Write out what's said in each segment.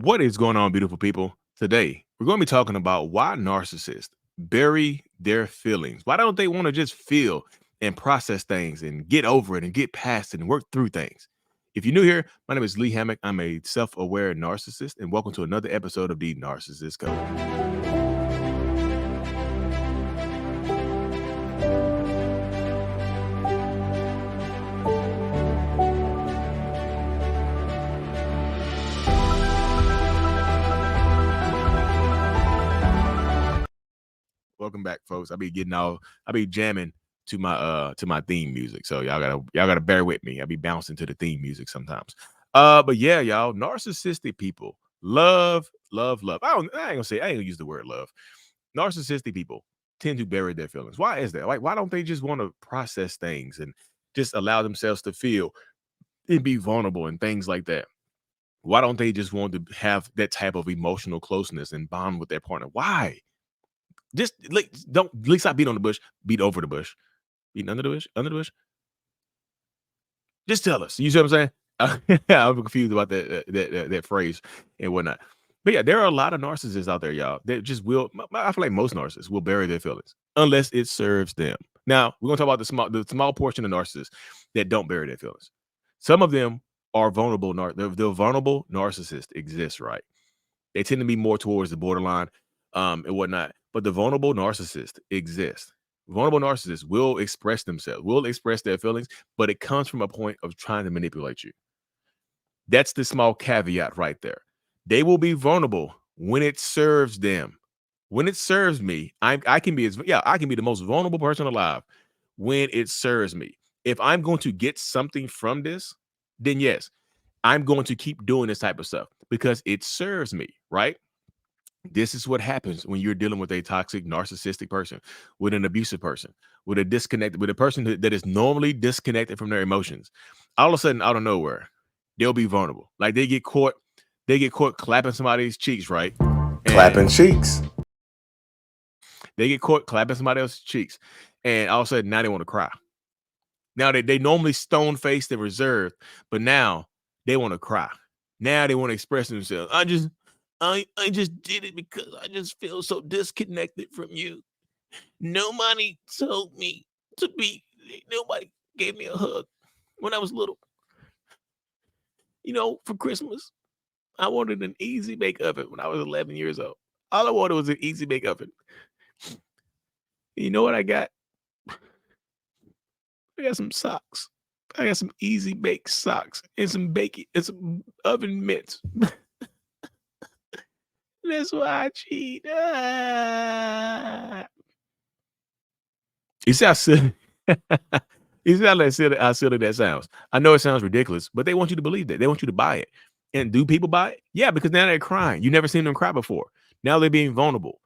What is going on, beautiful people? Today, we're going to be talking about why narcissists bury their feelings. Why don't they want to just feel and process things and get over it and get past it and work through things? If you're new here, my name is Lee Hammock. I'm a self aware narcissist, and welcome to another episode of the Narcissist Code. Welcome back, folks. I be jamming to my theme music. So y'all gotta bear with me. I be bouncing to the theme music sometimes. But yeah, y'all, narcissistic people love. I ain't gonna use the word love. Narcissistic people tend to bury their feelings. Why is that? Like, why don't they just want to process things and just allow themselves to feel and be vulnerable and things like that? Why don't they just want to have that type of emotional closeness and bond with their partner? Why? Just like don't at least stop beat on the bush, beat over the bush, beating under the bush, under the bush. Just tell us. You see what I'm saying? I'm confused about that phrase and whatnot. But yeah, there are a lot of narcissists out there, y'all. That just will. I feel like most narcissists will bury their feelings unless it serves them. Now we're gonna talk about the small portion of narcissists that don't bury their feelings. Some of them are vulnerable. The vulnerable narcissist exists, right? They tend to be more towards the borderline, and whatnot. But the vulnerable narcissist exists. Vulnerable narcissists will express themselves, will express their feelings, but it comes from a point of trying to manipulate you. That's the small caveat right there. They will be vulnerable when it serves them. When it serves me, I can be I can be the most vulnerable person alive when it serves me. If I'm going to get something from this, then yes, I'm going to keep doing this type of stuff because it serves me, right? This is what happens when you're dealing with a toxic, narcissistic person, with an abusive person, with a person that is normally disconnected from their emotions. All of a sudden, out of nowhere, they'll be vulnerable. Like they get caught clapping somebody's cheeks, right? Clapping And cheeks. they get caught clapping somebody else's cheeks, and all of a sudden now they want to cry. Now they normally stone faced and reserved, but now they want to cry. Now they want to express themselves. I just did it because I just feel so disconnected from you. Nobody told me to be. Nobody gave me a hug when I was little. For Christmas, I wanted an easy bake oven when I was 11 years old. All I wanted was an easy bake oven. You know what I got? I got some socks. I got some easy bake socks and some baking and some oven mitts. That's why I cheat. Ah. You see how silly you see how silly that sounds. I know it sounds ridiculous, but they want you to believe that. They want you to buy it. And do people buy it? Yeah, because now they're crying. You never seen them cry before. Now they're being vulnerable.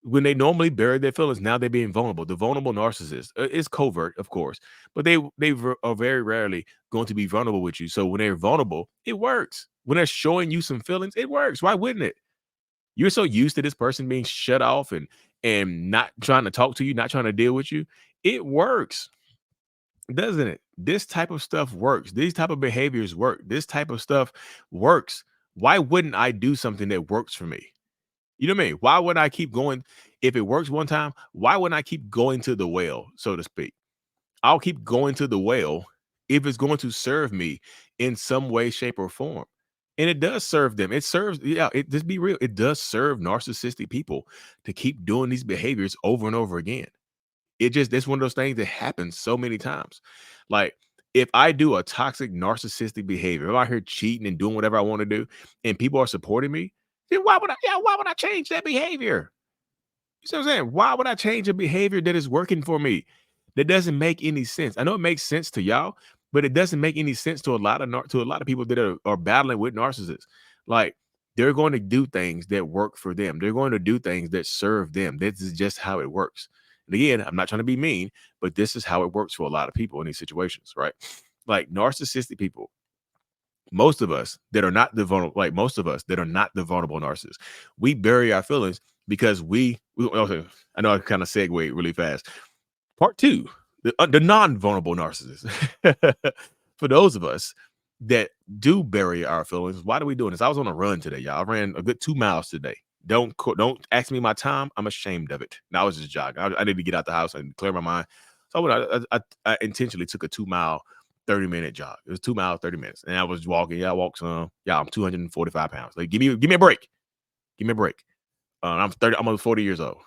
When they normally bury their feelings, now they're being vulnerable. The vulnerable narcissist is covert, of course, but are very rarely going to be vulnerable with you. So when they're vulnerable, it works. When they're showing you some feelings, it works. Why wouldn't it? You're so used to this person being shut off and not trying to talk to you, not trying to deal with you. It works, doesn't it? This type of stuff works. These type of behaviors work. This type of stuff works. Why wouldn't I do something that works for me? You know what I mean? Why would I keep going? If it works one time, why wouldn't I keep going to the well, so to speak? I'll keep going to the well if it's going to serve me in some way, shape, or form. And it does serve them. It serves, yeah, just be real. It does serve narcissistic people to keep doing these behaviors over and over again. It's one of those things that happens so many times. Like, if I do a toxic narcissistic behavior, if I'm out here cheating and doing whatever I want to do, and people are supporting me, then why would I change that behavior? You see what I'm saying? Why would I change a behavior that is working for me? That doesn't make any sense. I know it makes sense to y'all, but it doesn't make any sense to a lot of people that are battling with narcissists. Like, they're going to do things that work for them. They're going to do things that serve them. This is just how it works. And again, I'm not trying to be mean, but this is how it works for a lot of people in these situations, right? Like, narcissistic people, most of us that are not the vulnerable, like most of us that are not the vulnerable narcissists, we bury our feelings because okay, I know I kind of segue really fast. Part two, the non-vulnerable narcissist. For those of us that do bury our feelings. Why do we doing this? I was on a run today, y'all. I ran a good 2 miles today. Don't ask me my time. I'm ashamed of it. Now I was just jogging. I need to get out the house and clear my mind. So I intentionally took a 2 mile, 30-minute jog. It was 2 miles, 30 minutes. And I was walking. Yeah, I walked some. Yeah, I'm 245 pounds. Like, give me a break. Give me a break. I'm 30, I'm almost 40 years old.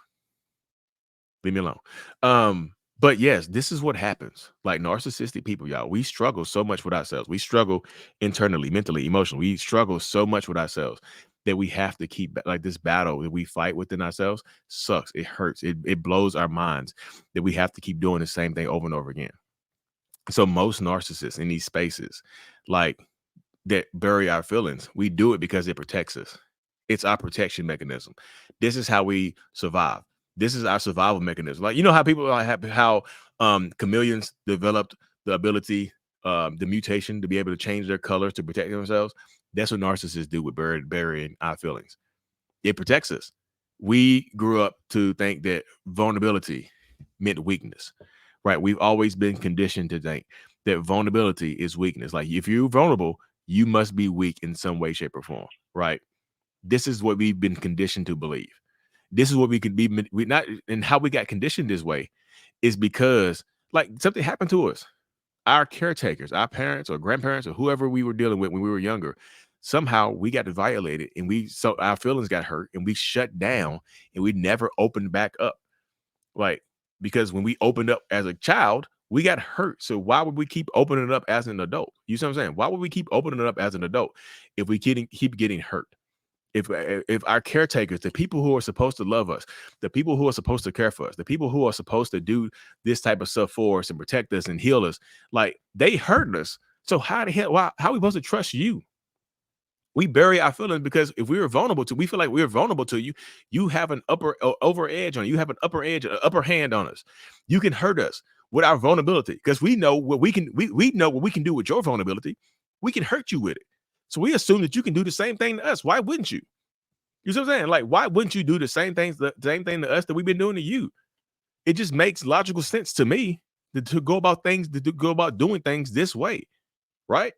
Leave me alone. But yes, this is what happens. Like narcissistic people, y'all, we struggle so much with ourselves. We struggle internally, mentally, emotionally. We struggle so much with ourselves that we have to keep like this battle that we fight within ourselves sucks. It hurts. It blows our minds that we have to keep doing the same thing over and over again. So most narcissists in these spaces, like that bury our feelings, we do it because it protects us. It's our protection mechanism. This is how we survive. This is our survival mechanism. Like, you know how people have how chameleons developed the ability, the mutation to be able to change their colors to protect themselves. That's what narcissists do with burying our feelings. It protects us. We grew up to think that vulnerability meant weakness, right? We've always been conditioned to think that vulnerability is weakness. Like if you're vulnerable, you must be weak in some way, shape, or form, right? This is what we've been conditioned to believe. This is what we could be. We not and how we got conditioned this way is because like something happened to us. Our caretakers, our parents or grandparents or whoever we were dealing with when we were younger, somehow we got violated and so our feelings got hurt and we shut down and we never opened back up. Like, because when we opened up as a child, we got hurt. So why would we keep opening it up as an adult? You see what I'm saying? Why would we keep opening it up as an adult if we keep getting hurt? If our caretakers, the people who are supposed to love us, the people who are supposed to care for us, the people who are supposed to do this type of stuff for us and protect us and heal us, like they hurt us. So how the hell? How are we supposed to trust you? We bury our feelings because if we were vulnerable to, we feel like we're vulnerable to you. You have an over edge on you. You have an upper edge, an upper hand on us. You can hurt us with our vulnerability because we know what we can. We know what we can do with your vulnerability. We can hurt you with it. So we assume that you can do the same thing to us. Why wouldn't you? You see what I'm saying? Like, why wouldn't you do the same thing to us that we've been doing to you? It just makes logical sense to me to go about things, go about doing things this way, right?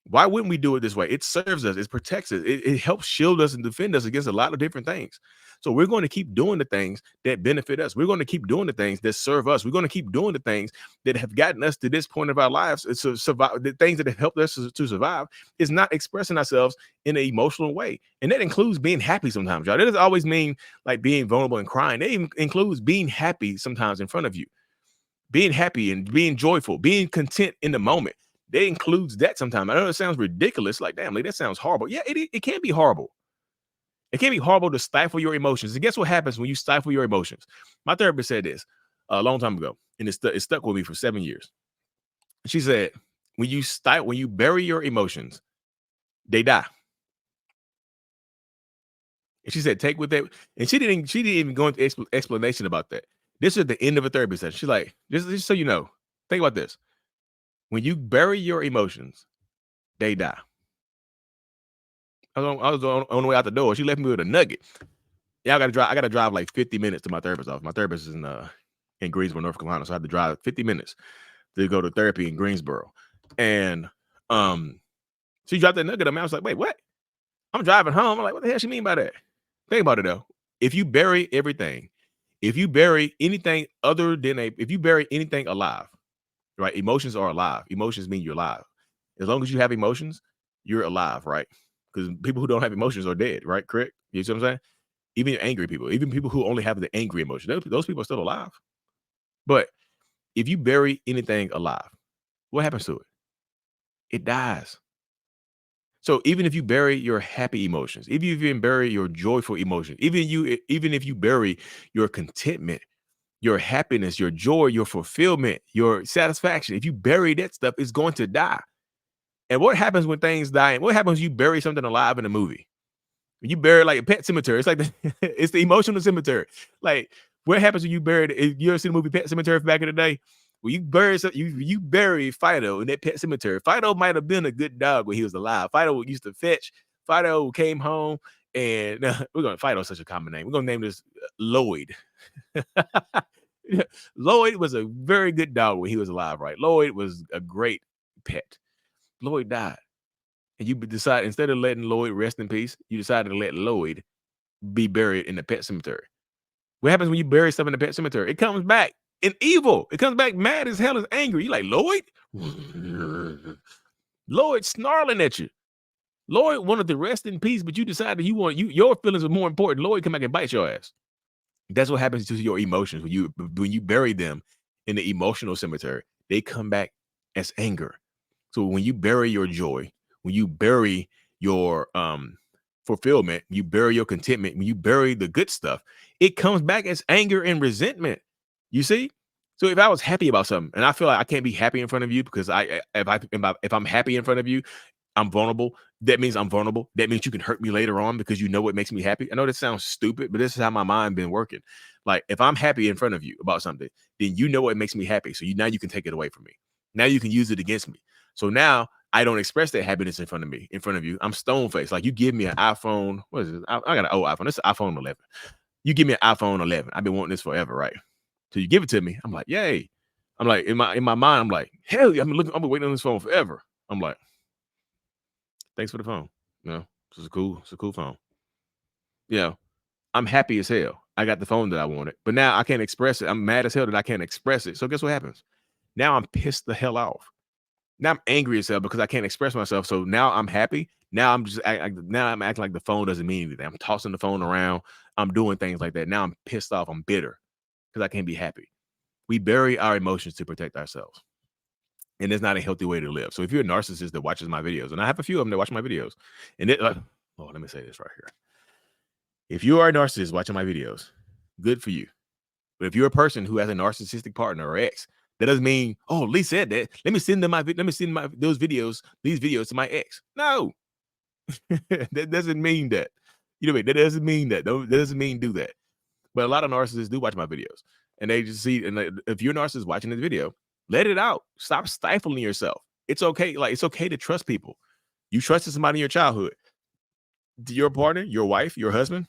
Why wouldn't we do it this way? It serves us, it protects us, it helps shield us and defend us against a lot of different things. So we're going to keep doing the things that benefit us. We're going to keep doing the things that serve us. We're going to keep doing the things that have gotten us to this point of our lives. To survive, the things that have helped us to survive is not expressing ourselves in an emotional way. And that includes being happy sometimes, y'all. That doesn't always mean like being vulnerable and crying. It even includes being happy sometimes in front of you, being happy and being joyful, being content in the moment. That includes that sometimes. I know it sounds ridiculous, like, damn, like, that sounds horrible. Yeah, it can be horrible. It can be horrible to stifle your emotions. And guess what happens when you stifle your emotions? My therapist said this a long time ago, and it stuck with me for 7 years. She said, when you bury your emotions, they die. And she said, take with that. And she didn't even go into explanation about that. This is the end of a therapy session. She's like, just so you know, think about this. When you bury your emotions, they die. I was on the way out the door. She left me with a nugget. Yeah, I gotta drive like 50 minutes to my therapist's office. My therapist is in Greensboro, North Carolina. So I had to drive 50 minutes to go to therapy in Greensboro. And she dropped that nugget on me. I was like, wait, what? I'm driving home. I'm like, what the hell she mean by that? Think about it though. If you bury everything, if you bury anything if you bury anything alive, right? Emotions are alive. Emotions mean you're alive. As long as you have emotions, you're alive, right? Because people who don't have emotions are dead, right? Correct? You see what I'm saying? Even angry people, even people who only have the angry emotion, those people are still alive. But if you bury anything alive, what happens to it? It dies. So even if you bury your happy emotions, even if you bury your joyful emotions, even if you bury your contentment, your happiness, your joy, your fulfillment, your satisfaction, if you bury that stuff, it's going to die. And what happens when things die? What happens when you bury something alive in a movie? When you bury like a Pet Cemetery, it's like it's the emotional cemetery. Like what happens when you bury? You ever seen the movie Pet Cemetery back in the day? When you bury Fido in that Pet Cemetery. Fido might have been a good dog when he was alive. Fido used to fetch. Fido came home, and Fido's such a common name. We're gonna name this Lloyd. Lloyd was a very good dog when he was alive, right? Lloyd was a great pet. Lloyd died. and you decide, instead of letting Lloyd rest in peace, you decided to let Lloyd be buried in the pet cemetery. What happens when you bury stuff in the pet cemetery? It comes back in evil. It comes back mad as hell, as angry. You like, Lloyd? Lloyd snarling at you. Lloyd wanted to rest in peace, but you decided your feelings were more important. Lloyd come back and bite your ass. That's what happens to your emotions when you bury them in the emotional cemetery. They come back as anger. So when you bury your joy, when you bury your fulfillment, you bury your contentment, when you bury the good stuff, it comes back as anger and resentment. You see? So if I was happy about something, and I feel like I can't be happy in front of you because if I'm happy in front of you, I'm vulnerable. That means I'm vulnerable. That means you can hurt me later on because you know what makes me happy. I know this sounds stupid, but this is how my mind been working. Like if I'm happy in front of you about something, then you know what makes me happy. So now you can take it away from me. Now you can use it against me. So now I don't express that happiness in front of you. I'm stone faced. Like you give me an iPhone. What is it? I got an old iPhone. This is an iPhone 11. You give me an iPhone 11. I've been wanting this forever, right? So you give it to me. I'm like, yay. I'm like, in my mind, I'm like, hell yeah. I've been waiting on this phone forever. I'm like, thanks for the phone. You know, it's a cool phone. You know, I'm happy as hell. I got the phone that I wanted, but now I can't express it. I'm mad as hell that I can't express it. So guess what happens? Now I'm pissed the hell off. Now I'm angry as hell because I can't express myself. So now I'm happy. Now I'm acting like the phone doesn't mean anything. I'm tossing the phone around. I'm doing things like that. Now I'm pissed off. I'm bitter because I can't be happy. We bury our emotions to protect ourselves. And it's not a healthy way to live. So if you're a narcissist that watches my videos, and I have a few of them that watch my videos, and let me say this right here. If you are a narcissist watching my videos, good for you. But if you're a person who has a narcissistic partner or ex, that doesn't mean, oh, Lee said these videos to my ex. No, that doesn't mean that. You know what I mean? That doesn't mean that. That doesn't mean do that. But a lot of narcissists do watch my videos, and they just see. And if you're a narcissist watching this video, let it out. Stop stifling yourself. It's okay. Like it's okay to trust people. You trusted somebody in your childhood. Your partner, your wife, your husband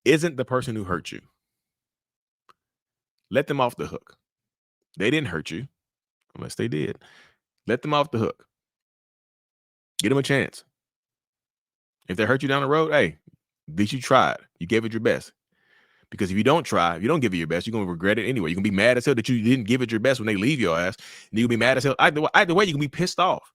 isn't the person who hurt you. Let them off the hook. They didn't hurt you, unless they did. Let them off the hook. Give them a chance. If they hurt you down the road, hey, at least you tried. You gave it your best. Because if you don't try, if you don't give it your best, you're going to regret it anyway. You're going to be mad as hell that you didn't give it your best when they leave your ass. And you're going to be mad as hell. Either way, you're going to be pissed off.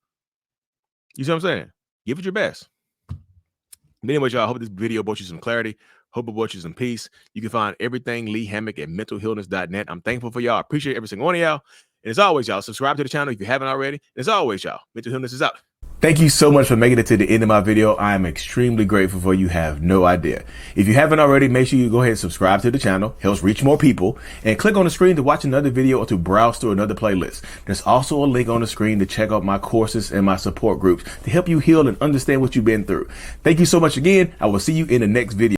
You see what I'm saying? Give it your best. But anyway, y'all, I hope this video brought you some clarity. Hope it brought you some peace. You can find everything Lee Hammock at mentalhealness.net. I'm thankful for y'all. I appreciate every single one of y'all. And as always, y'all, subscribe to the channel if you haven't already. And as always, y'all, Mental Healness is out. Thank you so much for making it to the end of my video. I am extremely grateful for you. Have no idea. If you haven't already, make sure you go ahead and subscribe to the channel. Helps reach more people. And click on the screen to watch another video or to browse through another playlist. There's also a link on the screen to check out my courses and my support groups to help you heal and understand what you've been through. Thank you so much again. I will see you in the next video.